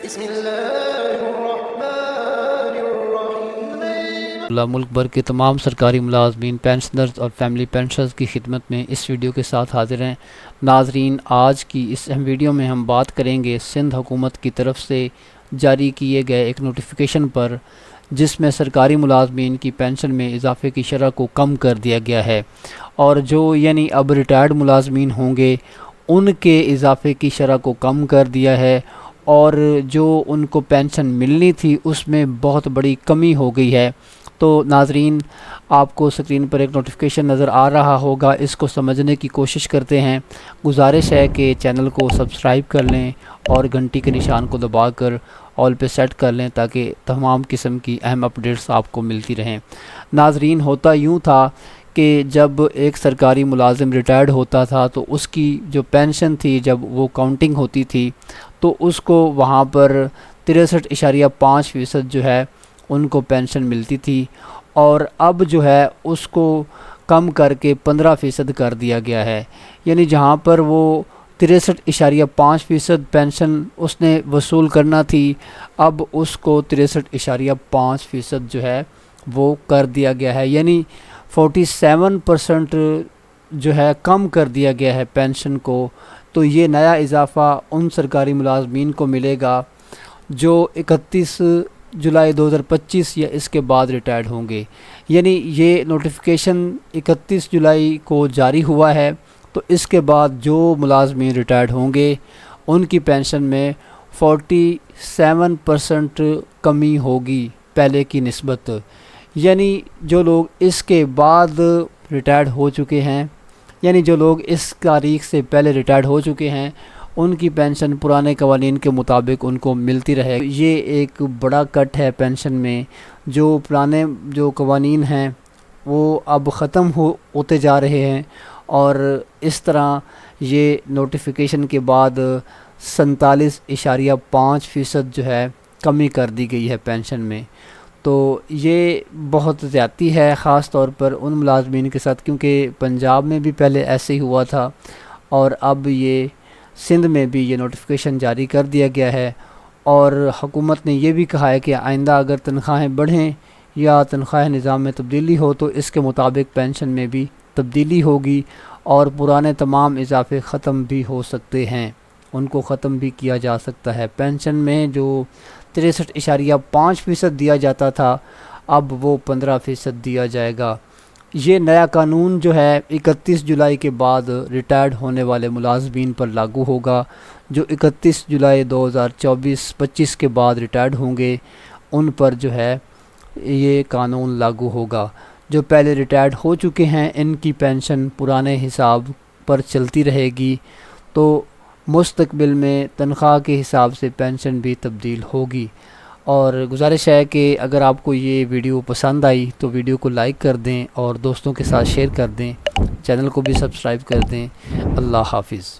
بسم اللہ الرحمن الرحیم۔ اللہ ملک بھر کے تمام سرکاری ملازمین، پینشنرز اور فیملی پینشنرز کی خدمت میں اس ویڈیو کے ساتھ حاضر ہیں۔ ناظرین، آج کی اس اہم ویڈیو میں ہم بات کریں گے سندھ حکومت کی طرف سے جاری کیے گئے ایک نوٹیفیکیشن پر، جس میں سرکاری ملازمین کی پینشن میں اضافے کی شرح کو کم کر دیا گیا ہے، اور جو اب ریٹائرڈ ملازمین ہوں گے ان کے اضافے کی شرح کو کم کر دیا ہے، اور جو ان کو پینشن ملنی تھی اس میں بہت بڑی کمی ہو گئی ہے۔ تو ناظرین، آپ کو سکرین پر ایک نوٹیفیکیشن نظر آ رہا ہوگا، اس کو سمجھنے کی کوشش کرتے ہیں۔ گزارش ہے کہ چینل کو سبسکرائب کر لیں اور گھنٹی کے نشان کو دبا کر آل پہ سیٹ کر لیں تاکہ تمام قسم کی اہم اپڈیٹس آپ کو ملتی رہیں۔ ناظرین، ہوتا یوں تھا کہ جب ایک سرکاری ملازم ریٹائرڈ ہوتا تھا تو اس کی جو پینشن تھی، جب وہ کاؤنٹنگ ہوتی تھی تو اس کو وہاں پر 63.5% جو ہے ان کو پینشن ملتی تھی، اور اب جو ہے اس کو کم کر کے 15% کر دیا گیا ہے۔ یعنی جہاں پر وہ 63.5% پینشن اس نے وصول کرنا تھی، اب اس کو 63.5% جو ہے وہ کر دیا گیا ہے، یعنی 47% جو ہے کم کر دیا گیا ہے پینشن کو۔ تو یہ نیا اضافہ ان سرکاری ملازمین کو ملے گا جو 31 جولائی 2025 یا اس کے بعد ریٹائرڈ ہوں گے۔ یعنی یہ نوٹیفیکیشن 31 جولائی کو جاری ہوا ہے، تو اس کے بعد جو ملازمین ریٹائرڈ ہوں گے ان کی پینشن میں 47% کمی ہوگی پہلے کی نسبت۔ یعنی جو لوگ اس کے بعد ریٹائرڈ ہو چکے ہیں، یعنی جو لوگ اس تاریخ سے پہلے ریٹائرڈ ہو چکے ہیں، ان کی پینشن پرانے قوانین کے مطابق ان کو ملتی رہے۔ یہ ایک بڑا کٹ ہے پینشن میں۔ جو پرانے جو قوانین ہیں وہ اب ختم ہوتے جا رہے ہیں، اور اس طرح یہ نوٹیفیکیشن کے بعد 47.5% جو ہے کمی کر دی گئی ہے پینشن میں۔ تو یہ بہت زیادتی ہے، خاص طور پر ان ملازمین کے ساتھ، کیونکہ پنجاب میں بھی پہلے ایسے ہی ہوا تھا، اور اب یہ سندھ میں بھی یہ نوٹیفیکیشن جاری کر دیا گیا ہے۔ اور حکومت نے یہ بھی کہا ہے کہ آئندہ اگر تنخواہیں بڑھیں یا تنخواہ نظام میں تبدیلی ہو تو اس کے مطابق پینشن میں بھی تبدیلی ہوگی، اور پرانے تمام اضافے ختم بھی ہو سکتے ہیں، ان کو ختم بھی کیا جا سکتا ہے۔ پینشن میں جو 63.5% دیا جاتا تھا، اب وہ 15% دیا جائے گا۔ یہ نیا قانون جو ہے 31 جولائی کے بعد ریٹائرڈ ہونے والے ملازمین پر لاگو ہوگا۔ جو 31 جولائی 2024-25 کے بعد ریٹائرڈ ہوں گے ان پر جو ہے یہ قانون لاگو ہوگا۔ جو پہلے ریٹائرڈ ہو چکے ہیں ان کی پینشن پرانے حساب پر چلتی رہے گی، تو مستقبل میں تنخواہ کے حساب سے پینشن بھی تبدیل ہوگی۔ اور گزارش ہے کہ اگر آپ کو یہ ویڈیو پسند آئی تو ویڈیو کو لائک کر دیں اور دوستوں کے ساتھ شیئر کر دیں، چینل کو بھی سبسکرائب کر دیں۔ اللہ حافظ۔